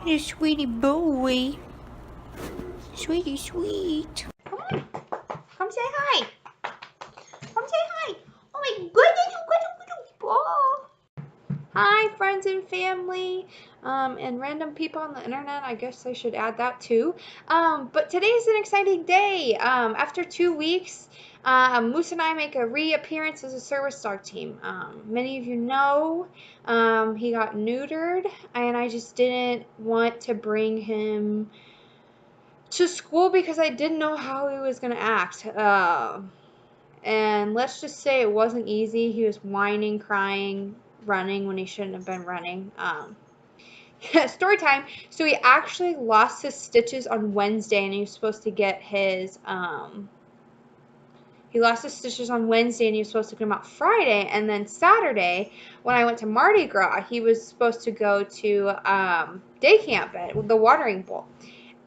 You sweetie boy. Sweetie sweet. Come on. Come say hi. Come say hi. Oh my goodness, you got a little ball. Hi, friends and family, and random people on the internet. I guess I should add that too. But today's an exciting day. After 2 weeks, Moose and I make a reappearance as a service dog team. Many of you know he got neutered, and I just didn't want to bring him to school because I didn't know how he was going to act. And let's just say it wasn't easy. He was whining, crying, running when he shouldn't have been running. Story time. So he actually lost his stitches on Wednesday, and he was supposed to get his he lost his stitches on Wednesday, and he was supposed to come out Friday. And then Saturday, when I went to Mardi Gras, he was supposed to go to day camp at the watering bowl.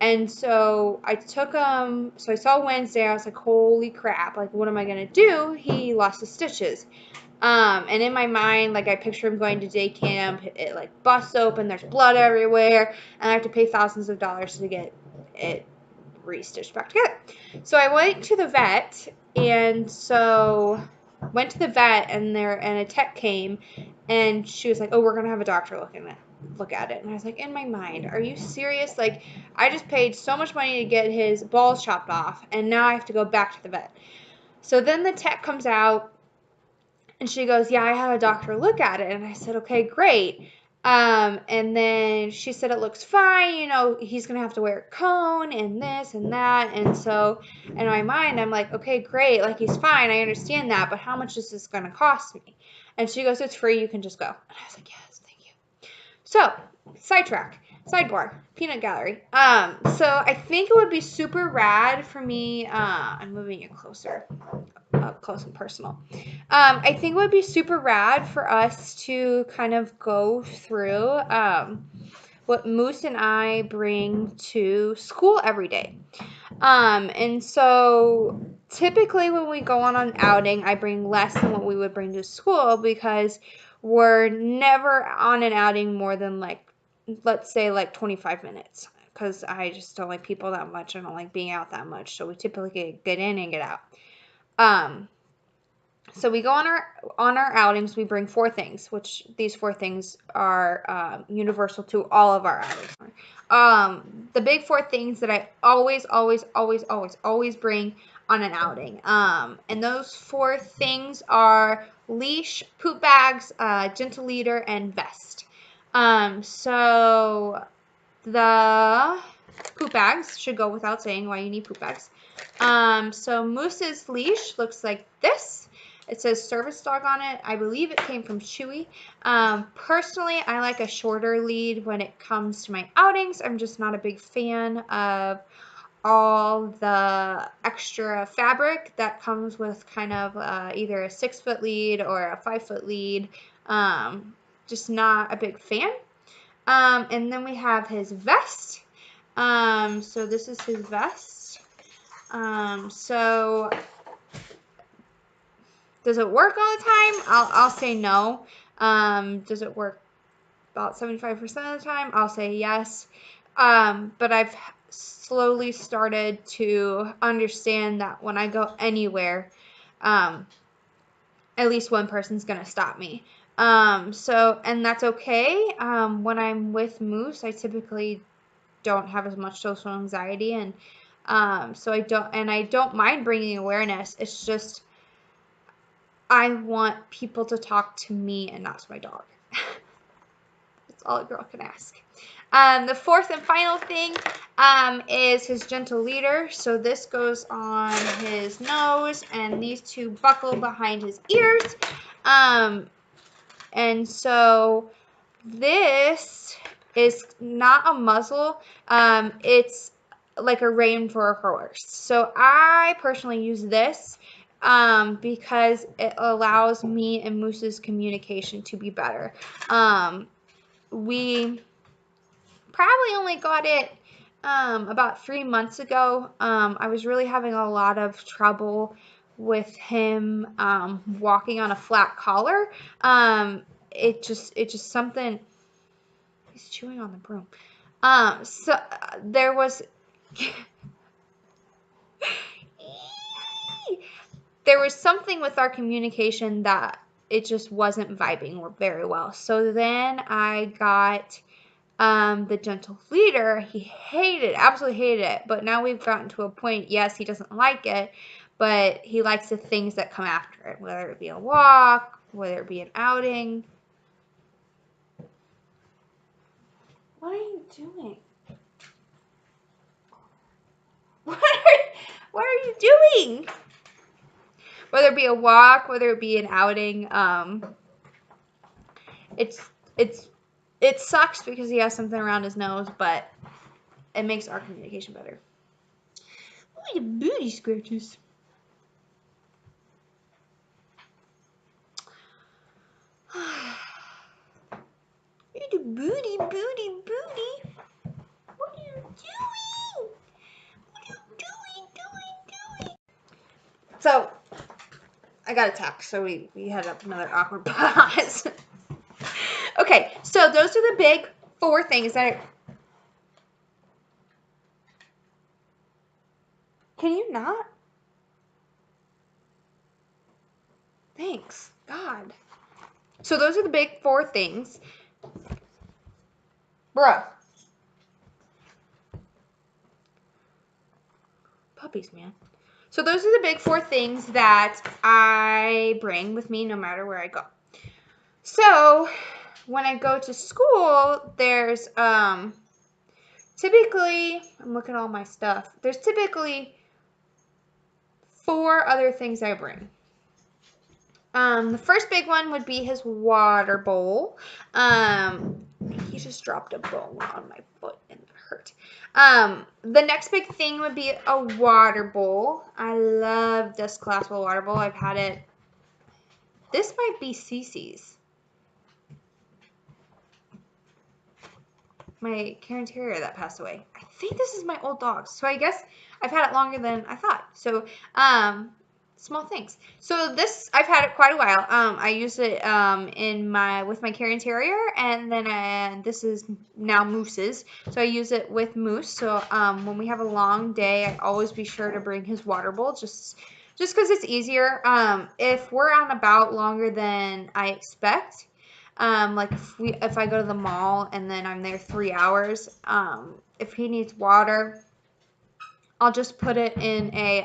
And so I took him, so I saw Wednesday, I was like, holy crap, like, what am I going to do? He lost his stitches. And in my mind, like, I picture him going to day camp, it, like, busts open, there's blood everywhere, and I have to pay thousands of dollars to get it re-stitched back together. So I went to the vet, and so went to the vet, and a tech came, and she was like, oh, we're going to have a doctor look at it. And I was like, in my mind, are you serious? Like, I just paid so much money to get his balls chopped off, and now I have to go back to the vet. So then the tech comes out, and she goes, yeah, I had a doctor look at it. And I said, okay, great. And then she said, it looks fine. You know, he's going to have to wear a cone and this and that. And so in my mind, I'm like, okay, great. Like, he's fine. I understand that. But how much is this going to cost me? And she goes, it's free. You can just go. And I was like, yes, thank you. So, sidebar, peanut gallery. So I think it would be super rad for me. I'm moving it closer, up close and personal. I think it would be super rad for us to kind of go through what Moose and I bring to school every day. And so typically when we go on an outing, I bring less than what we would bring to school because we're never on an outing more than, like, let's say, like 25 minutes, because I just don't like people that much. I don't like being out that much. So we typically get in and get out. So we go on our outings. We bring 4 things, which these 4 things are universal to all of our outings. The big 4 things that I always bring on an outing. And those 4 things are leash, poop bags, gentle leader, and vest. So the poop bags should go without saying why you need poop bags. So Moose's leash looks like this. It says service dog on it. I believe it came from Chewy. Personally, I like a shorter lead when it comes to my outings. I'm just not a big fan of all the extra fabric that comes with kind of either a 6-foot lead or a 5-foot lead. Just not a big fan. And then we have his vest. So this is his vest. So does it work all the time? I'll say no. Does it work about 75% of the time? I'll say yes. But I've slowly started to understand that when I go anywhere, at least one person's gonna stop me. And that's okay. When I'm with Moose, I typically don't have as much social anxiety, and so I don't mind bringing awareness. It's just I want people to talk to me and not to my dog. That's all a girl can ask. The 4th and final thing is his gentle leader. So this goes on his nose, and these 2 buckle behind his ears. And so this is not a muzzle. It's like a rein for a horse. So I personally use this because it allows me and Moose's communication to be better. We probably only got it about 3 months ago. I was really having a lot of trouble with him walking on a flat collar. It just something. He's chewing on the broom. So there was there was something with our communication that it just wasn't vibing very well. So then I got the gentle leader. He hated, absolutely hated it. But now we've gotten to a point, yes, he doesn't like it, but he likes the things that come after it, whether it be a walk, whether it be an outing. What are you doing? What are you doing? Whether it be a walk, whether it be an outing, it's it sucks because he has something around his nose, but it makes our communication better. Oh, the booty scratches. You booty, booty, booty. What are you doing? What are you doing? So, I got a text, so we had another awkward pause. Okay, so those are the big 4 things that Can you not? Thanks, God. So those are the big 4 things. Bruh. Puppies, man. So those are the big 4 things that I bring with me no matter where I go. So when I go to school, there's typically, I'm looking at all my stuff. There's typically 4 other things I bring. The first big one would be his water bowl. He just dropped a bone on my foot and it hurt. The next big thing would be a water bowl. I love this collapsible water bowl. I've had it. This might be Cece's. My Cairn Terrier that passed away. I think this is my old dog. So I guess I've had it longer than I thought. So, small things. So this, I've had it quite a while. I use it with my Cairn Terrier, and then this is now Moose's. So I use it with Moose. So when we have a long day, I always be sure to bring his water bowl, just because it's easier. If we're out and about longer than I expect, like if I go to the mall and then I'm there 3 hours, if he needs water, I'll just put it in a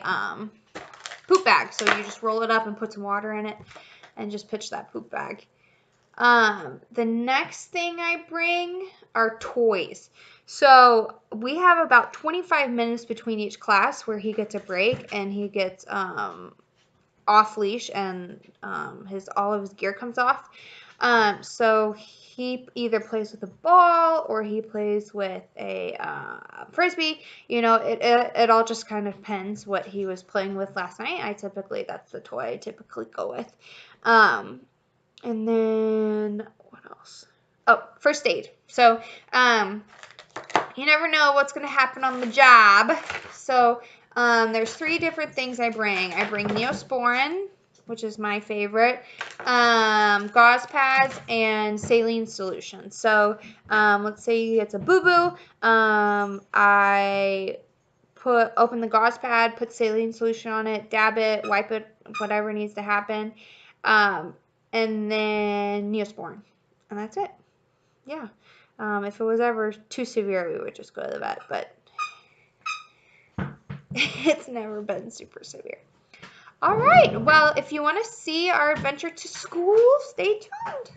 poop bag. So you just roll it up and put some water in it and just pitch that poop bag. The next thing I bring are toys. So we have about 25 minutes between each class where he gets a break and he gets off leash and all of his gear comes off. So he either plays with a ball or he plays with a frisbee. You know, it all just kind of depends what he was playing with last night. That's the toy I typically go with. And then what else? Oh, first aid. So you never know what's going to happen on the job. So there's 3 different things I bring. I bring Neosporin, which is my favorite, gauze pads, and saline solution. So let's say it's a boo-boo. I open the gauze pad, put saline solution on it, dab it, wipe it, whatever needs to happen, and then Neosporin. And that's it. Yeah. If it was ever too severe, we would just go to the vet, but it's never been super severe. All right. Well, if you want to see our adventure to school, stay tuned.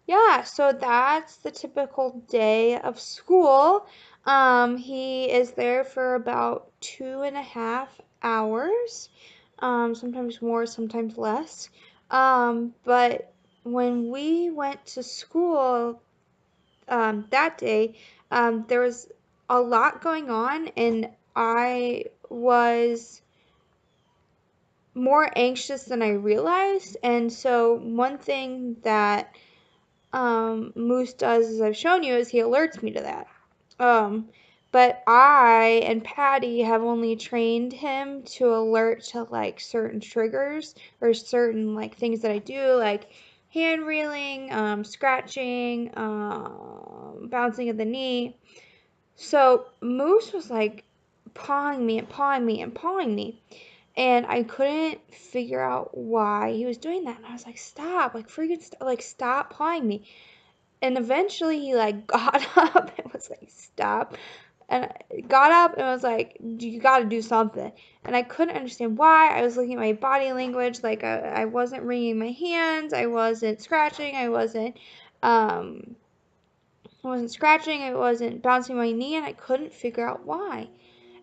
Yeah, so that's the typical day of school. He is there for about 2.5 hours, sometimes more, sometimes less. But when we went to school that day, there was a lot going on, and I was more anxious than I realized. And so one thing that Moose does, as I've shown you, is he alerts me to that. But I and Patty have only trained him to alert to like certain triggers or certain like things that I do, like hand reeling, scratching, bouncing at the knee. So Moose was like pawing me and pawing me and pawing me. And I couldn't figure out why he was doing that. And I was like, stop, like freaking like stop pawing me. And eventually he like got up and was like, stop. And got up and was like, you got to do something. And I couldn't understand why. I was looking at my body language, like I wasn't wringing my hands, I wasn't scratching, um, I wasn't bouncing my knee, and I couldn't figure out why.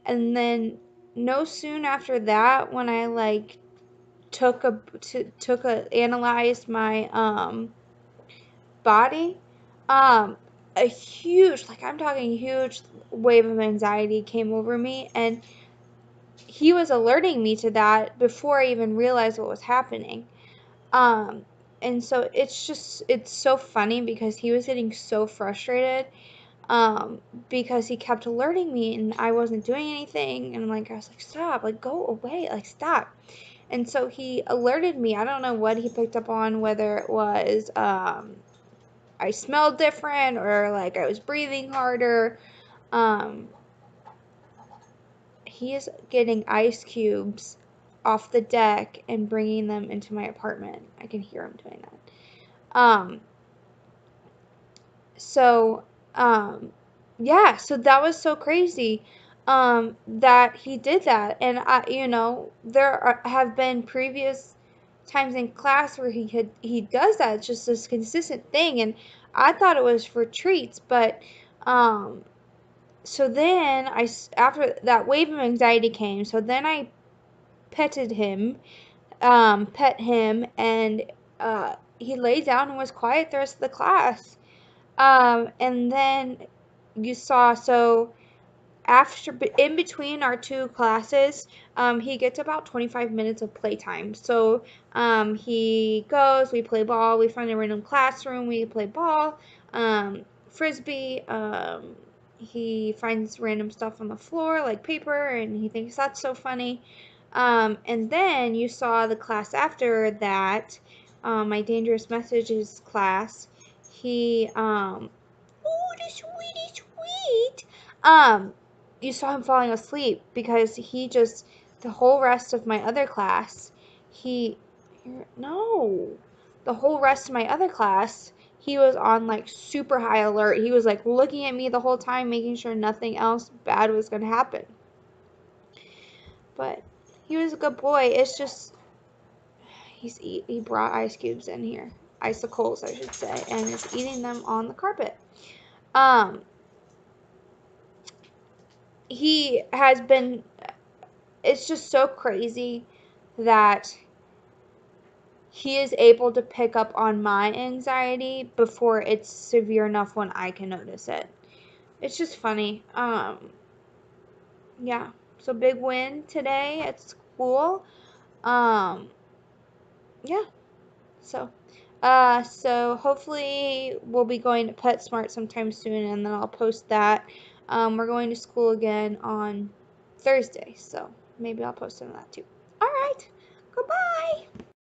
And then no soon after that, when I like analyzed my body, um a huge, like I'm talking huge wave of anxiety came over me, and he was alerting me to that before I even realized what was happening. um and so it's so funny because he was getting so frustrated, um because he kept alerting me and I wasn't doing anything, and like I was like, stop, like go away, like stop. And so he alerted me. I don't know what he picked up on, whether it was I smelled different or like I was breathing harder. Um, he is getting ice cubes off the deck and bringing them into my apartment. I can hear him doing that. So, um, yeah, so that was so crazy, that he did that. And have been previous times in class where he does that. It's just this consistent thing. And I thought it was for treats, but, um, so then after that wave of anxiety came, so then I pet him, and, he laid down and was quiet the rest of the class. And then you saw, so after, in between our two classes, he gets about 25 minutes of playtime. So, he goes, we play ball, we find a random classroom, we play ball, frisbee, he finds random stuff on the floor, like paper, and he thinks that's so funny. And then you saw the class after that, my dangerous messages class. He, oh, the sweetest sweet. Um, you saw him falling asleep because the whole rest of my other class, he, no, the whole rest of my other class, he was on like super high alert. He was like looking at me the whole time, making sure nothing else bad was going to happen. But he was a good boy. It's just, he brought ice cubes in here. Icicles, I should say, and is eating them on the carpet. Um, he has been, it's just so crazy that he is able to pick up on my anxiety before it's severe enough when I can notice it. It's just funny. Yeah. So big win today at school. Um, yeah. So, so hopefully we'll be going to PetSmart sometime soon, and then I'll post that. We're going to school again on Thursday, so maybe I'll post some of that too. All right. Goodbye.